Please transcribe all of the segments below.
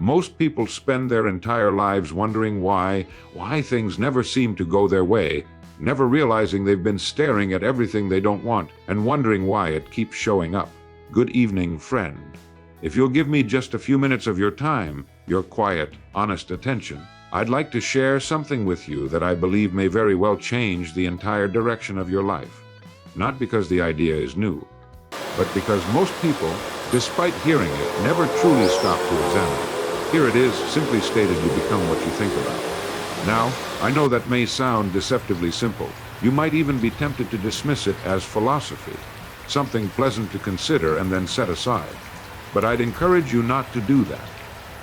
Most people spend their entire lives wondering why things never seem to go their way, never realizing they've been staring at everything they don't want and wondering why it keeps showing up. Good evening, friend. If you'll give me just a few minutes of your time, your quiet, honest attention, I'd like to share something with you that I believe may very well change the entire direction of your life. Not because the idea is new, but because most people, despite hearing it, never truly stop to examine it. Here it is, simply stated: you become what you think about. Now, I know that may sound deceptively simple. You might even be tempted to dismiss it as philosophy, something pleasant to consider and then set aside. But I'd encourage you not to do that,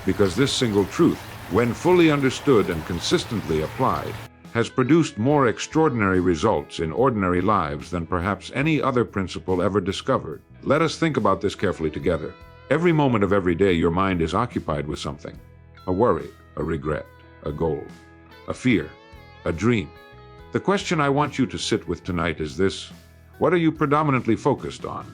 because this single truth, when fully understood and consistently applied, has produced more extraordinary results in ordinary lives than perhaps any other principle ever discovered. Let us think about this carefully together. Every moment of every day, your mind is occupied with something: a worry, a regret, a goal, a fear, a dream. The question I want you to sit with tonight is this: what are you predominantly focused on?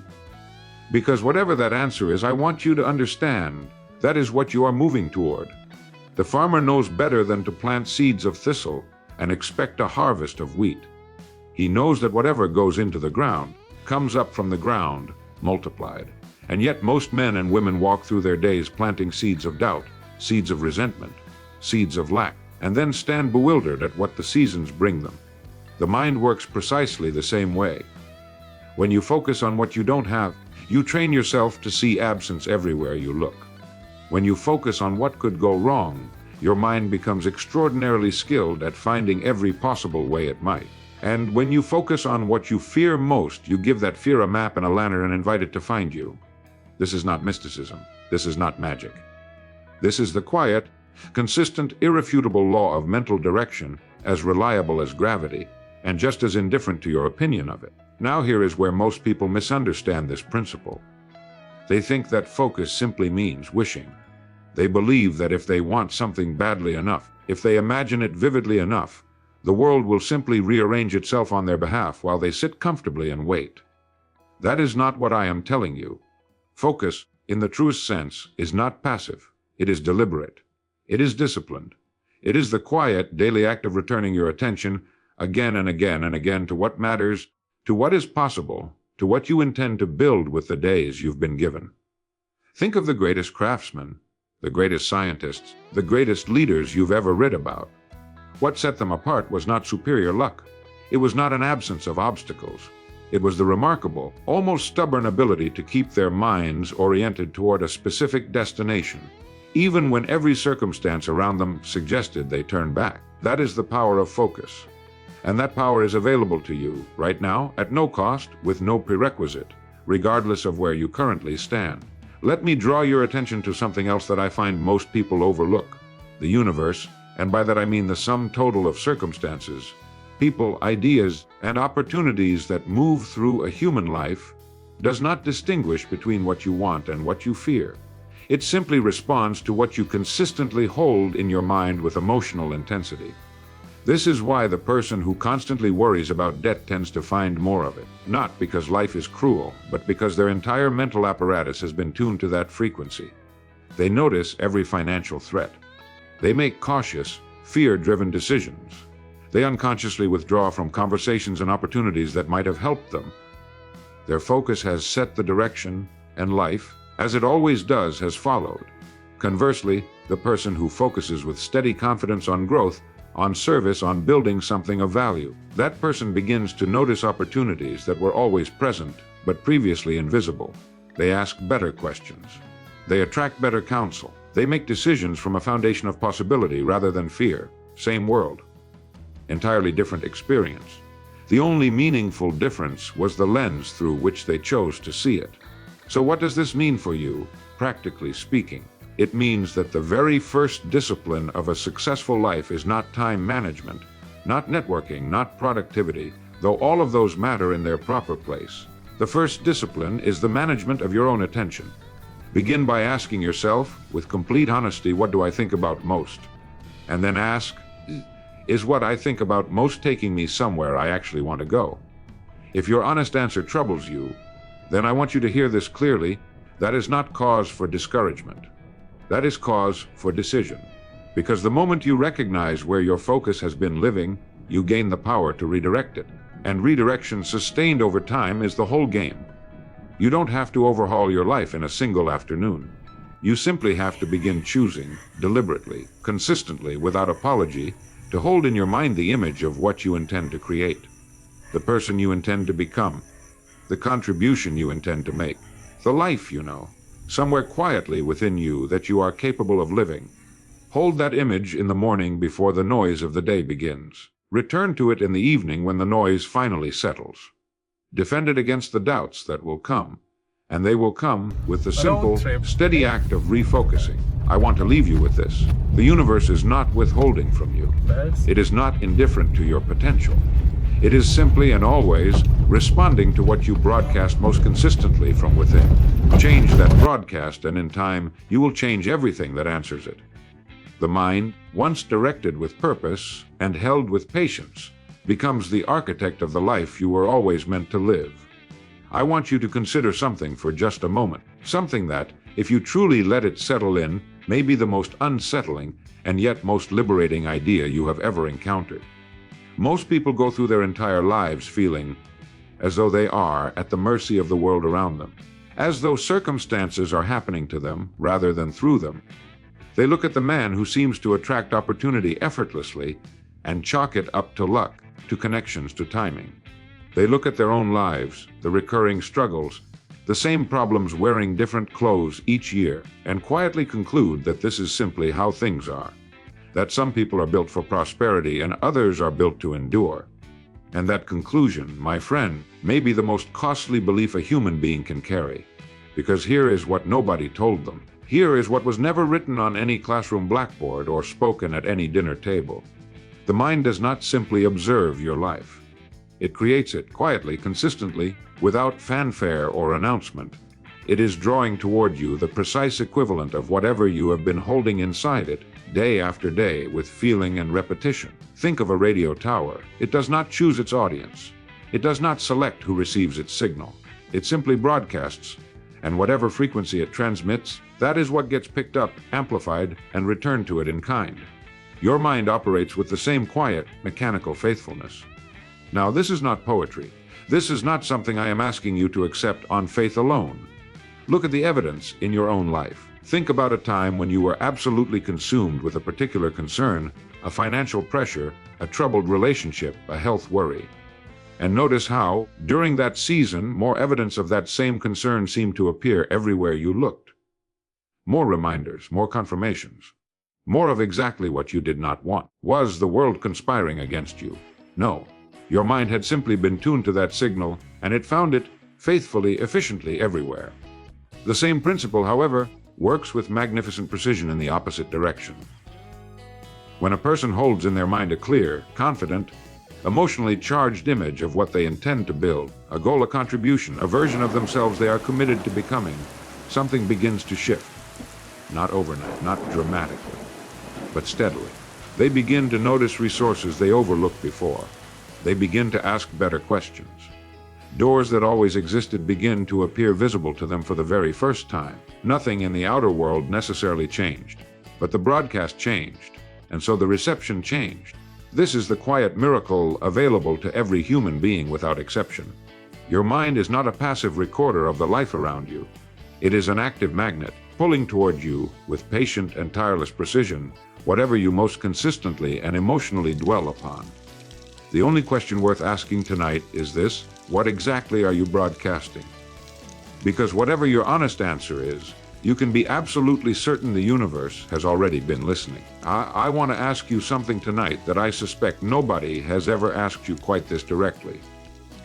Because whatever that answer is, I want you to understand that is what you are moving toward. The farmer knows better than to plant seeds of thistle and expect a harvest of wheat. He knows that whatever goes into the ground comes up from the ground multiplied. And yet most men and women walk through their days planting seeds of doubt, seeds of resentment, seeds of lack, and then stand bewildered at what the seasons bring them. The mind works precisely the same way. When you focus on what you don't have, you train yourself to see absence everywhere you look. When you focus on what could go wrong, your mind becomes extraordinarily skilled at finding every possible way it might. And when you focus on what you fear most, you give that fear a map and a lantern and invite it to find you. This is not mysticism. This is not magic. This is the quiet, consistent, irrefutable law of mental direction, as reliable as gravity, and just as indifferent to your opinion of it. Now here is where most people misunderstand this principle. They think that focus simply means wishing. They believe that if they want something badly enough, if they imagine it vividly enough, the world will simply rearrange itself on their behalf while they sit comfortably and wait. That is not what I am telling you. Focus, in the truest sense, is not passive. It is deliberate. It is disciplined. It is the quiet, daily act of returning your attention again and again and again to what matters, to what is possible, to what you intend to build with the days you've been given. Think of the greatest craftsmen, the greatest scientists, the greatest leaders you've ever read about. What set them apart was not superior luck. It was not an absence of obstacles. It was the remarkable, almost stubborn ability to keep their minds oriented toward a specific destination, even when every circumstance around them suggested they turn back. That is the power of focus. And that power is available to you right now at no cost, with no prerequisite, regardless of where you currently stand. Let me draw your attention to something else that I find most people overlook: the universe, and by that I mean the sum total of circumstances, people, ideas, and opportunities that move through a human life, does not distinguish between what you want and what you fear. It simply responds to what you consistently hold in your mind with emotional intensity. This is why the person who constantly worries about debt tends to find more of it, not because life is cruel, but because their entire mental apparatus has been tuned to that frequency. They notice every financial threat. They make cautious, fear-driven decisions. They unconsciously withdraw from conversations and opportunities that might have helped them. Their focus has set the direction, and life, as it always does, has followed. Conversely, the person who focuses with steady confidence on growth, on service, on building something of value, that person begins to notice opportunities that were always present, but previously invisible. They ask better questions. They attract better counsel. They make decisions from a foundation of possibility rather than fear. Same world. Entirely different experience. The only meaningful difference was the lens through which they chose to see it. So what does this mean for you, practically speaking? It means that the very first discipline of a successful life is not time management, not networking, not productivity, though all of those matter in their proper place. The first discipline is the management of your own attention. Begin by asking yourself, with complete honesty, what do I think about most? And then ask, is what I think about most taking me somewhere I actually want to go? If your honest answer troubles you, then I want you to hear this clearly: that is not cause for discouragement. That is cause for decision. Because the moment you recognize where your focus has been living, you gain the power to redirect it. And redirection sustained over time is the whole game. You don't have to overhaul your life in a single afternoon. You simply have to begin choosing, deliberately, consistently, without apology, to hold in your mind the image of what you intend to create, the person you intend to become, the contribution you intend to make, the life you know, somewhere quietly within you that you are capable of living. Hold that image in the morning before the noise of the day begins. Return to it in the evening when the noise finally settles. Defend it against the doubts that will come, and they will come with the simple, steady act of refocusing. I want to leave you with this. The universe is not withholding from you. It is not indifferent to your potential. It is simply and always responding to what you broadcast most consistently from within. Change that broadcast, and in time, you will change everything that answers it. The mind, once directed with purpose and held with patience, becomes the architect of the life you were always meant to live. I want you to consider something for just a moment, something that, if you truly let it settle in, may be the most unsettling and yet most liberating idea you have ever encountered. Most people go through their entire lives feeling as though they are at the mercy of the world around them, as though circumstances are happening to them rather than through them. They look at the man who seems to attract opportunity effortlessly and chalk it up to luck, to connections, to timing. They look at their own lives, the recurring struggles, the same problems wearing different clothes each year, and quietly conclude that this is simply how things are, that some people are built for prosperity and others are built to endure. And that conclusion, my friend, may be the most costly belief a human being can carry. Because here is what nobody told them. Here is what was never written on any classroom blackboard or spoken at any dinner table. The mind does not simply observe your life. It creates it quietly, consistently, without fanfare or announcement. It is drawing toward you the precise equivalent of whatever you have been holding inside it, day after day, with feeling and repetition. Think of a radio tower. It does not choose its audience. It does not select who receives its signal. It simply broadcasts, and whatever frequency it transmits, that is what gets picked up, amplified, and returned to it in kind. Your mind operates with the same quiet, mechanical faithfulness. Now, this is not poetry. This is not something I am asking you to accept on faith alone. Look at the evidence in your own life. Think about a time when you were absolutely consumed with a particular concern, a financial pressure, a troubled relationship, a health worry. And notice how, during that season, more evidence of that same concern seemed to appear everywhere you looked. More reminders, more confirmations. More of exactly what you did not want. Was the world conspiring against you? No. Your mind had simply been tuned to that signal, and it found it faithfully, efficiently everywhere. The same principle, however, works with magnificent precision in the opposite direction. When a person holds in their mind a clear, confident, emotionally charged image of what they intend to build, a goal, a contribution, a version of themselves they are committed to becoming, something begins to shift. Not overnight, not dramatically, but steadily. They begin to notice resources they overlooked before. They begin to ask better questions. Doors that always existed begin to appear visible to them for the very first time. Nothing in the outer world necessarily changed, but the broadcast changed, and so the reception changed. This is the quiet miracle available to every human being without exception. Your mind is not a passive recorder of the life around you. It is an active magnet, pulling toward you with patient and tireless precision whatever you most consistently and emotionally dwell upon. The only question worth asking tonight is this: what exactly are you broadcasting? Because whatever your honest answer is, you can be absolutely certain the universe has already been listening. I want to ask you something tonight that I suspect nobody has ever asked you quite this directly.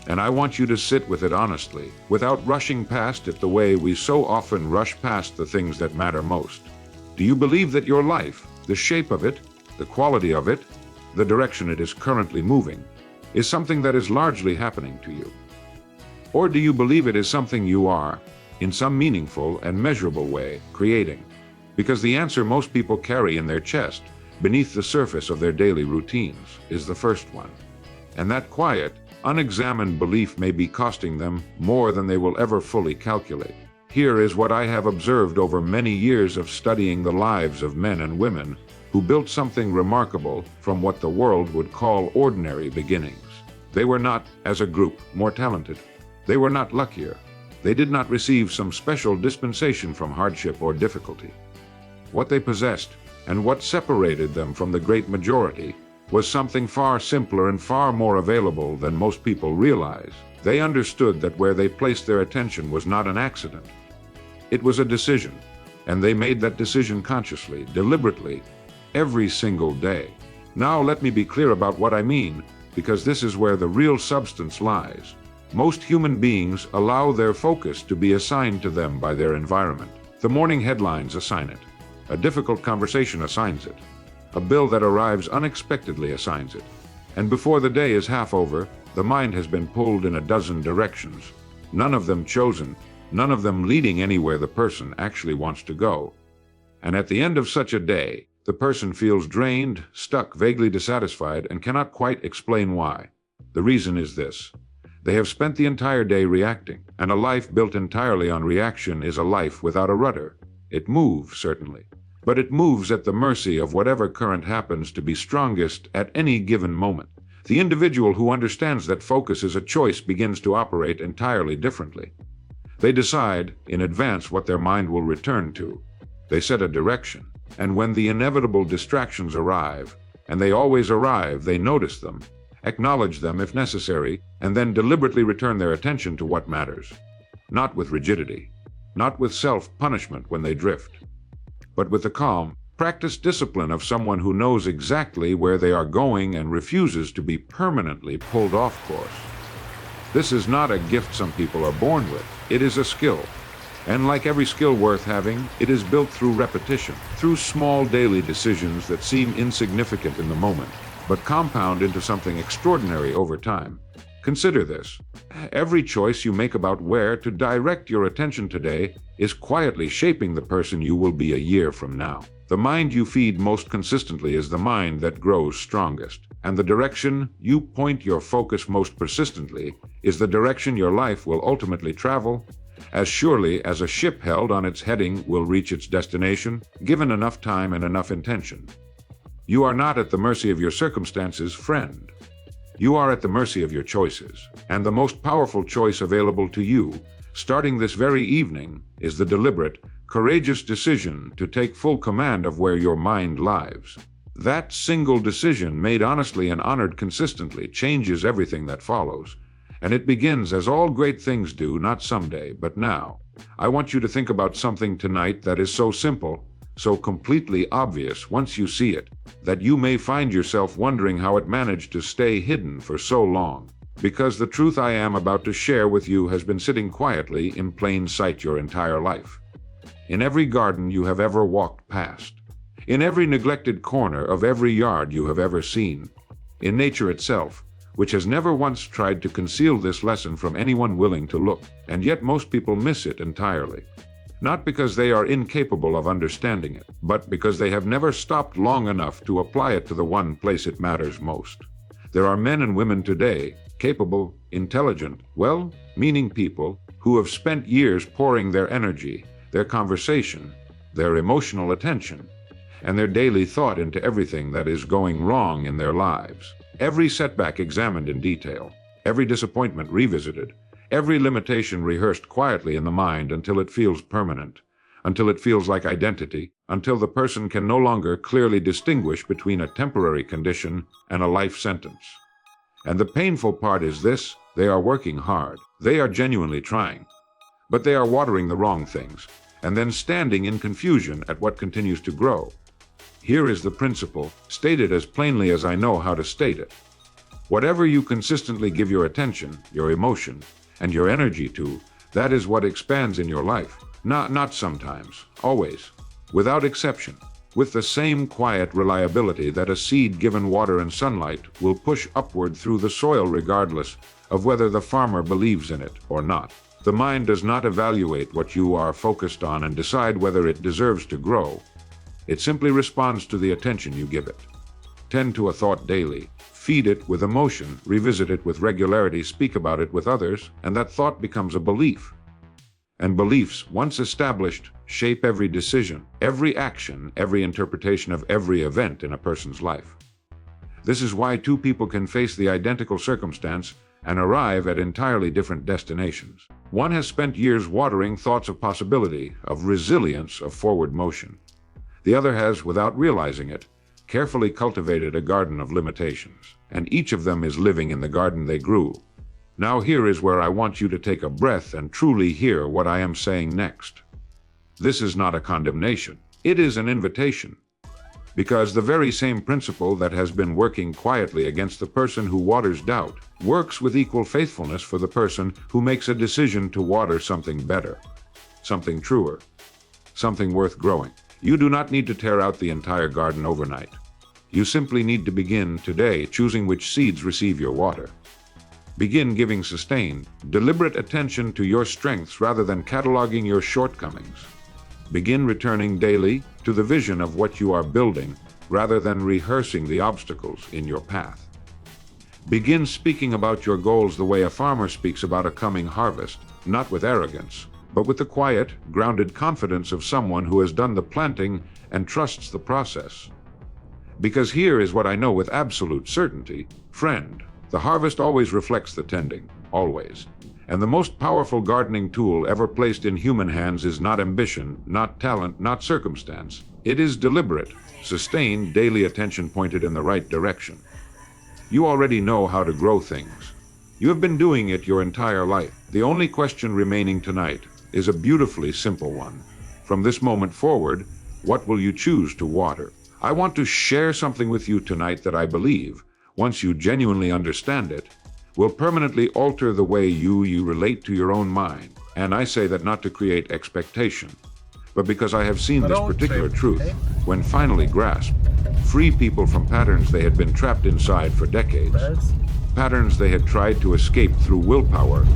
And I want you to sit with it honestly, without rushing past it the way we so often rush past the things that matter most. Do you believe that your life, the shape of it, the quality of it, the direction it is currently moving, is something that is largely happening to you? Or do you believe it is something you are, in some meaningful and measurable way, creating? Because the answer most people carry in their chest, beneath the surface of their daily routines, is the first one. And that quiet, unexamined belief may be costing them more than they will ever fully calculate. Here is what I have observed over many years of studying the lives of men and women who built something remarkable from what the world would call ordinary beginnings. They were not, as a group, more talented. They were not luckier. They did not receive some special dispensation from hardship or difficulty. What they possessed, and what separated them from the great majority, was something far simpler and far more available than most people realize. They understood that where they placed their attention was not an accident. It was a decision, and they made that decision consciously, deliberately, every single day. Now let me be clear about what I mean, because this is where the real substance lies. Most human beings allow their focus to be assigned to them by their environment. The morning headlines assign it. A difficult conversation assigns it. A bill that arrives unexpectedly assigns it. And before the day is half over, the mind has been pulled in a dozen directions, none of them chosen, none of them leading anywhere the person actually wants to go. And at the end of such a day, the person feels drained, stuck, vaguely dissatisfied, and cannot quite explain why. The reason is this: they have spent the entire day reacting, and a life built entirely on reaction is a life without a rudder. It moves, certainly, but it moves at the mercy of whatever current happens to be strongest at any given moment. The individual who understands that focus is a choice begins to operate entirely differently. They decide in advance what their mind will return to. They set a direction, and when the inevitable distractions arrive, and they always arrive, they notice them, acknowledge them if necessary, and then deliberately return their attention to what matters. Not with rigidity, not with self-punishment when they drift, but with the calm, practiced discipline of someone who knows exactly where they are going and refuses to be permanently pulled off course. This is not a gift some people are born with. It is a skill. And like every skill worth having, it is built through repetition, through small daily decisions that seem insignificant in the moment, but compound into something extraordinary over time. Consider this. Every choice you make about where to direct your attention today is quietly shaping the person you will be a year from now. The mind you feed most consistently is the mind that grows strongest, and the direction you point your focus most persistently is the direction your life will ultimately travel, as surely as a ship held on its heading will reach its destination, given enough time and enough intention. You are not at the mercy of your circumstances, friend. You are at the mercy of your choices, and the most powerful choice available to you, starting this very evening, is the deliberate, courageous decision to take full command of where your mind lies. That single decision, made honestly and honored consistently, changes everything that follows. And it begins, as all great things do, not someday, but now. I want you to think about something tonight that is so simple, so completely obvious once you see it, that you may find yourself wondering how it managed to stay hidden for so long. Because the truth I am about to share with you has been sitting quietly in plain sight your entire life. In every garden you have ever walked past. In every neglected corner of every yard you have ever seen. In nature itself, which has never once tried to conceal this lesson from anyone willing to look, and yet most people miss it entirely. Not because they are incapable of understanding it, but because they have never stopped long enough to apply it to the one place it matters most. There are men and women today, capable, intelligent, well-meaning people, who have spent years pouring their energy, their conversation, their emotional attention, and their daily thought into everything that is going wrong in their lives. Every setback examined in detail, every disappointment revisited, every limitation rehearsed quietly in the mind until it feels permanent, until it feels like identity, until the person can no longer clearly distinguish between a temporary condition and a life sentence. And the painful part is this: they are working hard, they are genuinely trying, but they are watering the wrong things, and then standing in confusion at what continues to grow. Here is the principle, stated as plainly as I know how to state it. Whatever you consistently give your attention, your emotion, and your energy to, that is what expands in your life. Not sometimes, always, without exception, with the same quiet reliability that a seed given water and sunlight will push upward through the soil regardless of whether the farmer believes in it or not. The mind does not evaluate what you are focused on and decide whether it deserves to grow. It simply responds to the attention you give it. Tend to a thought daily, feed it with emotion, revisit it with regularity, speak about it with others, and that thought becomes a belief. And beliefs, once established, shape every decision, every action, every interpretation of every event in a person's life. This is why two people can face the identical circumstance and arrive at entirely different destinations. One has spent years watering thoughts of possibility, of resilience, of forward motion. The other has, without realizing it, carefully cultivated a garden of limitations, and each of them is living in the garden they grew. Now here is where I want you to take a breath and truly hear what I am saying next. This is not a condemnation. It is an invitation. Because the very same principle that has been working quietly against the person who waters doubt works with equal faithfulness for the person who makes a decision to water something better, something truer, something worth growing. You do not need to tear out the entire garden overnight. You simply need to begin today choosing which seeds receive your water. Begin giving sustained, deliberate attention to your strengths rather than cataloging your shortcomings. Begin returning daily to the vision of what you are building rather than rehearsing the obstacles in your path. Begin speaking about your goals the way a farmer speaks about a coming harvest, not with arrogance, but with the quiet, grounded confidence of someone who has done the planting and trusts the process. Because here is what I know with absolute certainty, friend, the harvest always reflects the tending, always. And the most powerful gardening tool ever placed in human hands is not ambition, not talent, not circumstance. It is deliberate, sustained, daily attention pointed in the right direction. You already know how to grow things. You have been doing it your entire life. The only question remaining tonight is a beautifully simple one. From this moment forward, what will you choose to water? I want to share something with you tonight that I believe, once you genuinely understand it, will permanently alter the way you relate to your own mind. And I say that not to create expectation, but because I have seen this particular truth, when finally grasped, free people from patterns they had been trapped inside for decades, patterns they had tried to escape through willpower,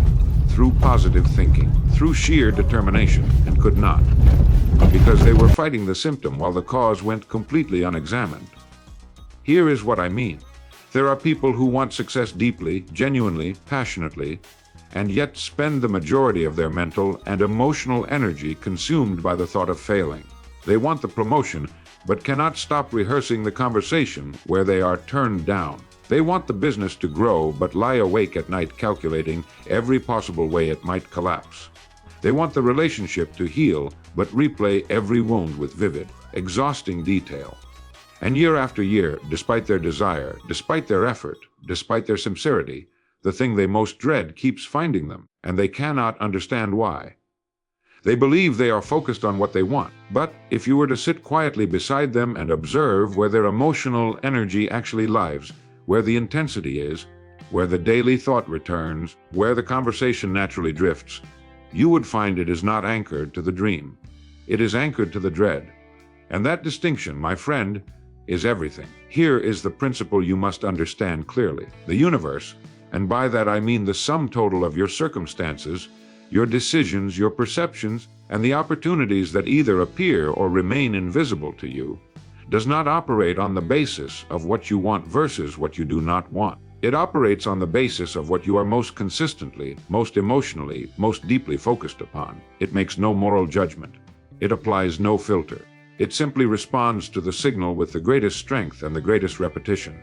through positive thinking, through sheer determination, and could not, because they were fighting the symptom while the cause went completely unexamined. Here is what I mean. There are people who want success deeply, genuinely, passionately, and yet spend the majority of their mental and emotional energy consumed by the thought of failing. They want the promotion, but cannot stop rehearsing the conversation where they are turned down. They want the business to grow, but lie awake at night calculating every possible way it might collapse. They want the relationship to heal, but replay every wound with vivid, exhausting detail. And year after year, despite their desire, despite their effort, despite their sincerity, the thing they most dread keeps finding them, and they cannot understand why. They believe they are focused on what they want, but if you were to sit quietly beside them and observe where their emotional energy actually lies, where the intensity is, where the daily thought returns, where the conversation naturally drifts, you would find it is not anchored to the dream. It is anchored to the dread. And that distinction, my friend, is everything. Here is the principle you must understand clearly. The universe, and by that I mean the sum total of your circumstances, your decisions, your perceptions, and the opportunities that either appear or remain invisible to you, does not operate on the basis of what you want versus what you do not want. It operates on the basis of what you are most consistently, most emotionally, most deeply focused upon. It makes no moral judgment. It applies no filter. It simply responds to the signal with the greatest strength and the greatest repetition.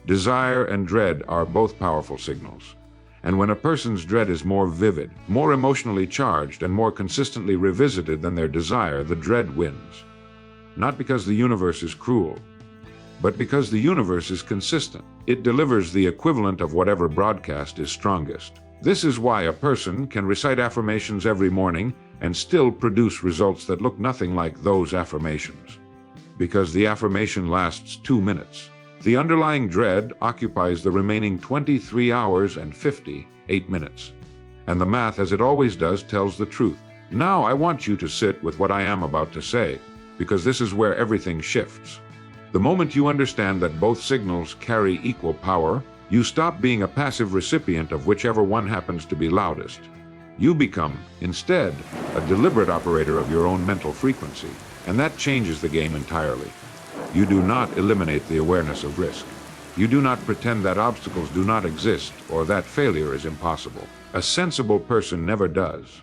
Desire and dread are both powerful signals. And when a person's dread is more vivid, more emotionally charged, and more consistently revisited than their desire, the dread wins. Not because the universe is cruel, but because the universe is consistent. It delivers the equivalent of whatever broadcast is strongest. This is why a person can recite affirmations every morning and still produce results that look nothing like those affirmations. Because the affirmation lasts 2 minutes. The underlying dread occupies the remaining 23 hours and 58 minutes. And the math, as it always does, tells the truth. Now I want you to sit with what I am about to say, because this is where everything shifts. The moment you understand that both signals carry equal power, you stop being a passive recipient of whichever one happens to be loudest. You become, instead, a deliberate operator of your own mental frequency, and that changes the game entirely. You do not eliminate the awareness of risk. You do not pretend that obstacles do not exist or that failure is impossible. A sensible person never does.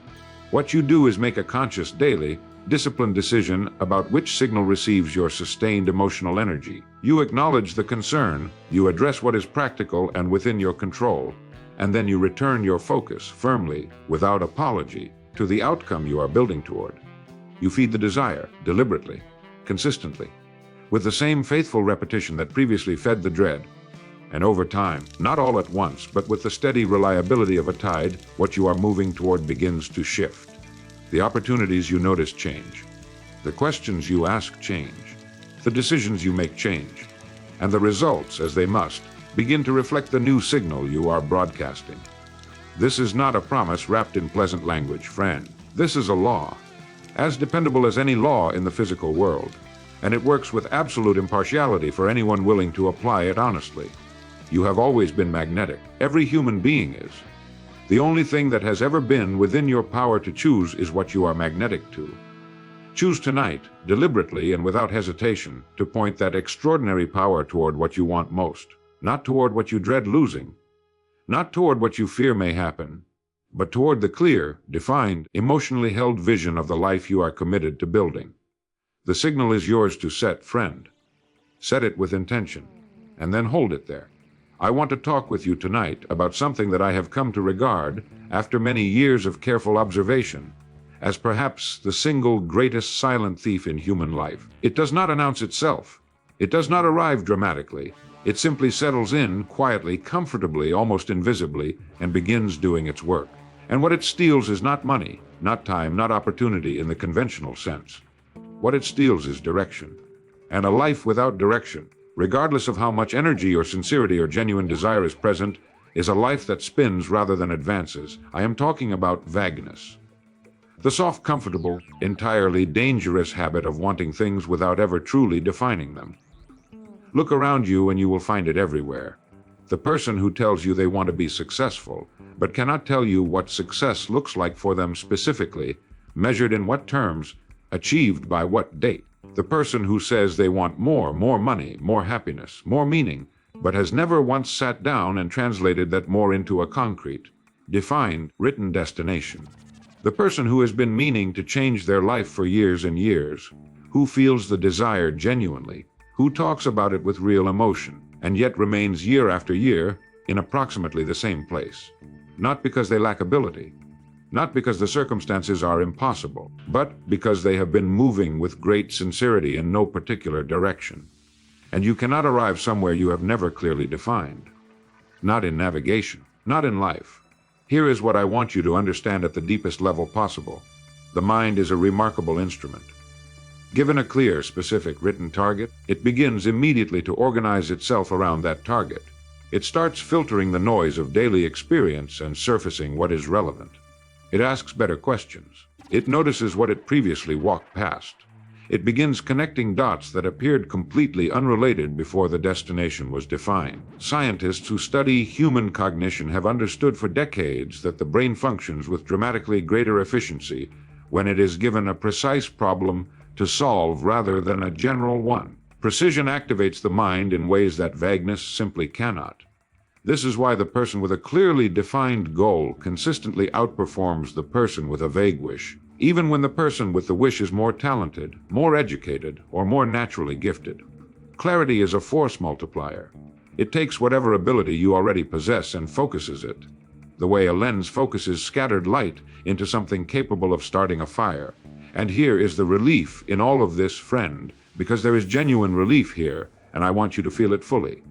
What you do is make a conscious daily, disciplined decision about which signal receives your sustained emotional energy. You acknowledge the concern, you address what is practical and within your control, and then you return your focus firmly, without apology, to the outcome you are building toward. You feed the desire, deliberately, consistently, with the same faithful repetition that previously fed the dread. And over time, not all at once, but with the steady reliability of a tide, what you are moving toward begins to shift. The opportunities you notice change. The questions you ask change. The decisions you make change. And the results, as they must, begin to reflect the new signal you are broadcasting. This is not a promise wrapped in pleasant language, friend. This is a law, as dependable as any law in the physical world, and it works with absolute impartiality for anyone willing to apply it honestly. You have always been magnetic. Every human being is. The only thing that has ever been within your power to choose is what you are magnetic to. Choose tonight, deliberately and without hesitation, to point that extraordinary power toward what you want most, not toward what you dread losing, not toward what you fear may happen, but toward the clear, defined, emotionally held vision of the life you are committed to building. The signal is yours to set, friend. Set it with intention, and then hold it there. I want to talk with you tonight about something that I have come to regard, after many years of careful observation, as perhaps the single greatest silent thief in human life. It does not announce itself. It does not arrive dramatically. It simply settles in quietly, comfortably, almost invisibly, and begins doing its work. And what it steals is not money, not time, not opportunity in the conventional sense. What it steals is direction. And a life without direction, regardless of how much energy or sincerity or genuine desire is present, is a life that spins rather than advances. I am talking about vagueness. The soft, comfortable, entirely dangerous habit of wanting things without ever truly defining them. Look around you and you will find it everywhere. The person who tells you they want to be successful, but cannot tell you what success looks like for them specifically, measured in what terms, achieved by what date. The person who says they want more money, more happiness, more meaning, but has never once sat down and translated that more into a concrete, defined, written destination. The person who has been meaning to change their life for years and years, who feels the desire genuinely, who talks about it with real emotion, and yet remains year after year in approximately the same place. Not because they lack ability, not because the circumstances are impossible, but because they have been moving with great sincerity in no particular direction. And you cannot arrive somewhere you have never clearly defined. Not in navigation, not in life. Here is what I want you to understand at the deepest level possible. The mind is a remarkable instrument. Given a clear, specific, written target, it begins immediately to organize itself around that target. It starts filtering the noise of daily experience and surfacing what is relevant. It asks better questions. It notices what it previously walked past. It begins connecting dots that appeared completely unrelated before the destination was defined. Scientists who study human cognition have understood for decades that the brain functions with dramatically greater efficiency when it is given a precise problem to solve rather than a general one. Precision activates the mind in ways that vagueness simply cannot. This is why the person with a clearly defined goal consistently outperforms the person with a vague wish, even when the person with the wish is more talented, more educated, or more naturally gifted. Clarity is a force multiplier. It takes whatever ability you already possess and focuses it, the way a lens focuses scattered light into something capable of starting a fire. And here is the relief in all of this, friend, because there is genuine relief here, and I want you to feel it fully.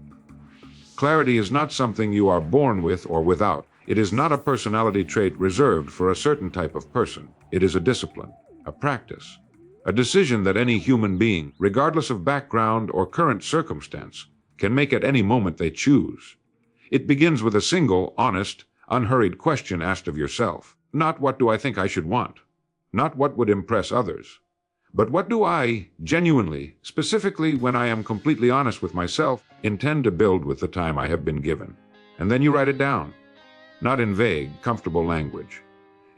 Clarity is not something you are born with or without. It is not a personality trait reserved for a certain type of person. It is a discipline, a practice, a decision that any human being, regardless of background or current circumstance, can make at any moment they choose. It begins with a single, honest, unhurried question asked of yourself. Not what do I think I should want? Not what would impress others? But what do I, genuinely, specifically when I am completely honest with myself, intend to build with the time I have been given? And then you write it down. Not in vague, comfortable language.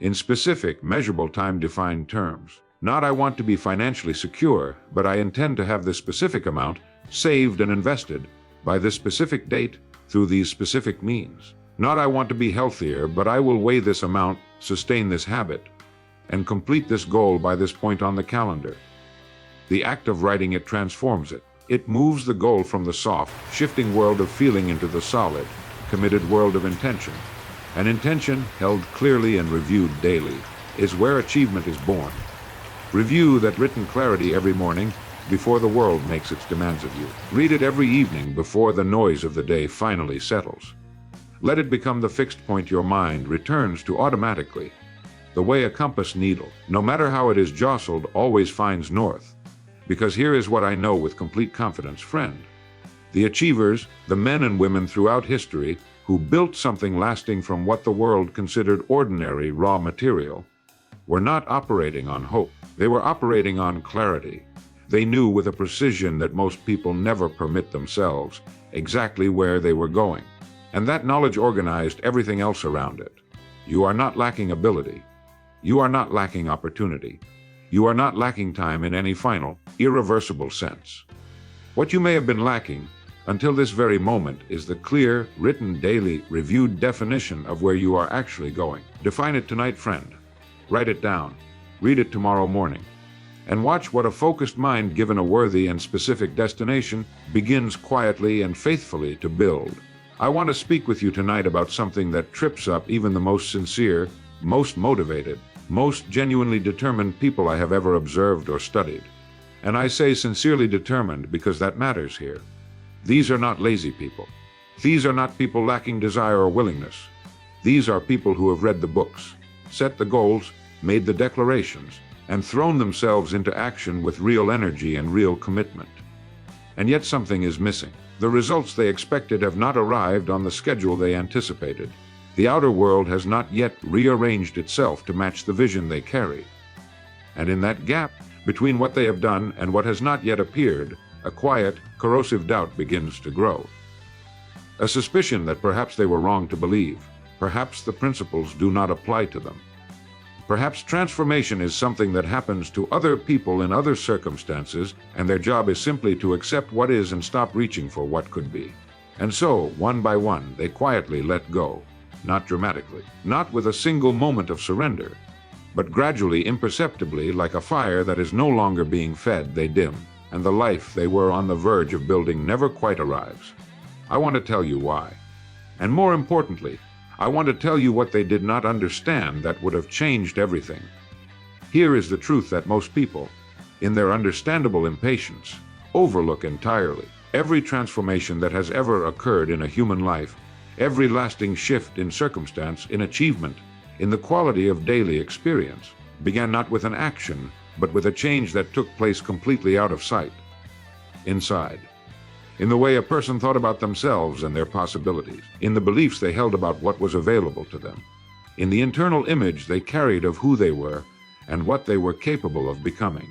In specific, measurable, time-defined terms. Not I want to be financially secure, but I intend to have this specific amount saved and invested by this specific date through these specific means. Not I want to be healthier, but I will weigh this amount, sustain this habit, and complete this goal by this point on the calendar. The act of writing it transforms it. It moves the goal from the soft, shifting world of feeling into the solid, committed world of intention. An intention, held clearly and reviewed daily, is where achievement is born. Review that written clarity every morning before the world makes its demands of you. Read it every evening before the noise of the day finally settles. Let it become the fixed point your mind returns to automatically. The way a compass needle, no matter how it is jostled, always finds north. Because here is what I know with complete confidence, friend. The achievers, the men and women throughout history who built something lasting from what the world considered ordinary raw material, were not operating on hope. They were operating on clarity. They knew with a precision that most people never permit themselves exactly where they were going. And that knowledge organized everything else around it. You are not lacking ability. You are not lacking opportunity. You are not lacking time in any final, irreversible sense. What you may have been lacking until this very moment is the clear, written, daily, reviewed definition of where you are actually going. Define it tonight, friend. Write it down. Read it tomorrow morning. And watch what a focused mind given a worthy and specific destination begins quietly and faithfully to build. I want to speak with you tonight about something that trips up even the most sincere, most motivated, most genuinely determined people I have ever observed or studied. And I say sincerely determined because that matters here. These are not lazy people. These are not people lacking desire or willingness. These are people who have read the books, set the goals, made the declarations, and thrown themselves into action with real energy and real commitment. And yet something is missing. The results they expected have not arrived on the schedule they anticipated. The outer world has not yet rearranged itself to match the vision they carry. And in that gap between what they have done and what has not yet appeared, a quiet, corrosive doubt begins to grow. A suspicion that perhaps they were wrong to believe. Perhaps the principles do not apply to them. Perhaps transformation is something that happens to other people in other circumstances, and their job is simply to accept what is and stop reaching for what could be. And so, one by one, they quietly let go. Not dramatically, not with a single moment of surrender, but gradually, imperceptibly, like a fire that is no longer being fed, they dim, and the life they were on the verge of building never quite arrives. I want to tell you why. And more importantly, I want to tell you what they did not understand that would have changed everything. Here is the truth that most people, in their understandable impatience, overlook entirely. Every transformation that has ever occurred in a human life, every lasting shift in circumstance, in achievement, in the quality of daily experience, began not with an action, but with a change that took place completely out of sight. Inside. In the way a person thought about themselves and their possibilities, in the beliefs they held about what was available to them, in the internal image they carried of who they were and what they were capable of becoming.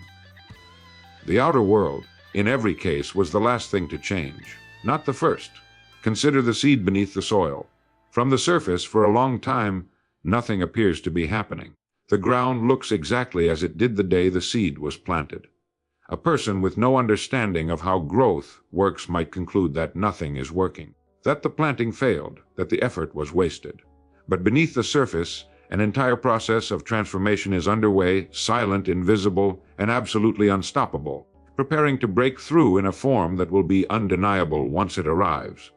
The outer world, in every case, was the last thing to change, not the first. Consider the seed beneath the soil. From the surface, for a long time, nothing appears to be happening. The ground looks exactly as it did the day the seed was planted. A person with no understanding of how growth works might conclude that nothing is working, that the planting failed, that the effort was wasted. But beneath the surface, an entire process of transformation is underway, silent, invisible, and absolutely unstoppable, preparing to break through in a form that will be undeniable once it arrives.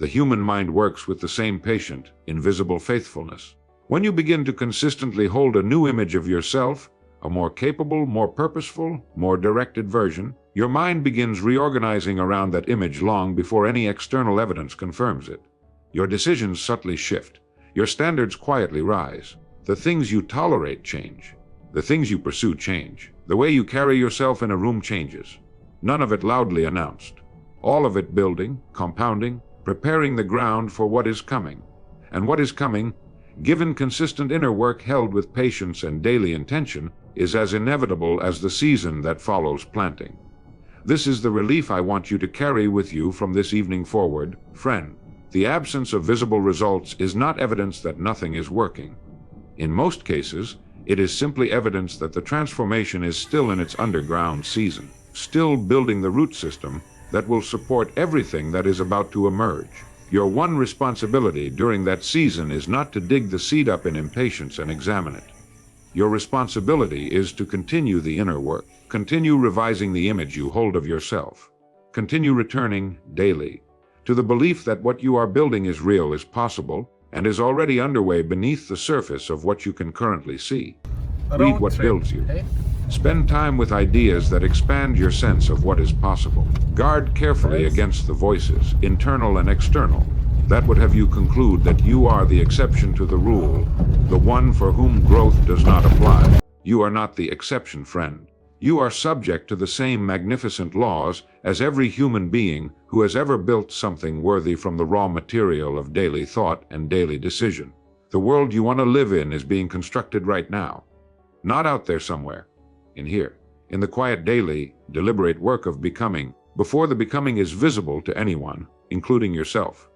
The human mind works with the same patient, invisible faithfulness. When you begin to consistently hold a new image of yourself, a more capable, more purposeful, more directed version, your mind begins reorganizing around that image long before any external evidence confirms it. Your decisions subtly shift. Your standards quietly rise. The things you tolerate change. The things you pursue change. The way you carry yourself in a room changes. None of it loudly announced. All of it building, compounding, preparing the ground for what is coming. And what is coming, given consistent inner work held with patience and daily intention, is as inevitable as the season that follows planting. This is the relief I want you to carry with you from this evening forward, friend. The absence of visible results is not evidence that nothing is working. In most cases, it is simply evidence that the transformation is still in its underground season, still building the root system that will support everything that is about to emerge. Your one responsibility during that season is not to dig the seed up in impatience and examine it. Your responsibility is to continue the inner work. Continue revising the image you hold of yourself. Continue returning daily to the belief that what you are building is real, is possible, and is already underway beneath the surface of what you can currently see. Read what builds you. Spend time with ideas that expand your sense of what is possible. Guard carefully against the voices, internal and external, that would have you conclude that you are the exception to the rule, the one for whom growth does not apply. You are not the exception, friend. You are subject to the same magnificent laws as every human being who has ever built something worthy from the raw material of daily thought and daily decision. The world you want to live in is being constructed right now. Not out there somewhere. In here. In the quiet, daily, deliberate work of becoming, before the becoming is visible to anyone, including yourself.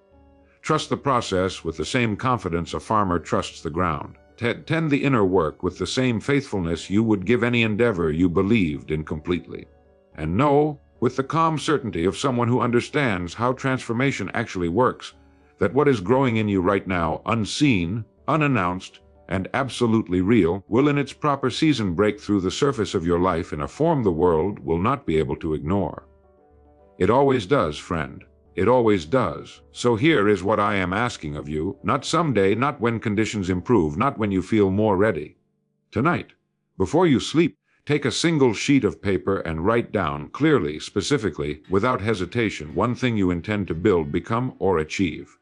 Trust the process with the same confidence a farmer trusts the ground. Tend the inner work with the same faithfulness you would give any endeavor you believed in completely. And know, with the calm certainty of someone who understands how transformation actually works, that what is growing in you right now, unseen, unannounced, and absolutely real, will in its proper season break through the surface of your life in a form the world will not be able to ignore. It always does, friend. It always does. So here is what I am asking of you, not someday, not when conditions improve, not when you feel more ready. Tonight, before you sleep, take a single sheet of paper and write down clearly, specifically, without hesitation, one thing you intend to build, become, or achieve.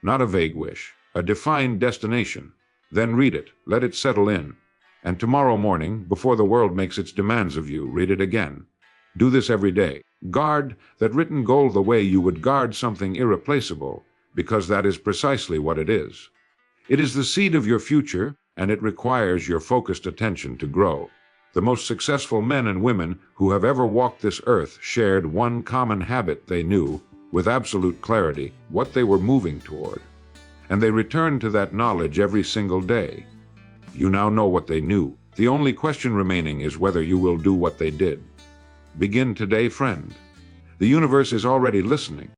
Not a vague wish, a defined destination. Then read it, let it settle in. And tomorrow morning, before the world makes its demands of you, read it again. Do this every day. Guard that written goal the way you would guard something irreplaceable, because that is precisely what it is. It is the seed of your future, and it requires your focused attention to grow. The most successful men and women who have ever walked this earth shared one common habit. They knew, with absolute clarity, what they were moving toward. And they returned to that knowledge every single day. You now know what they knew. The only question remaining is whether you will do what they did. Begin today, friend. The universe is already listening.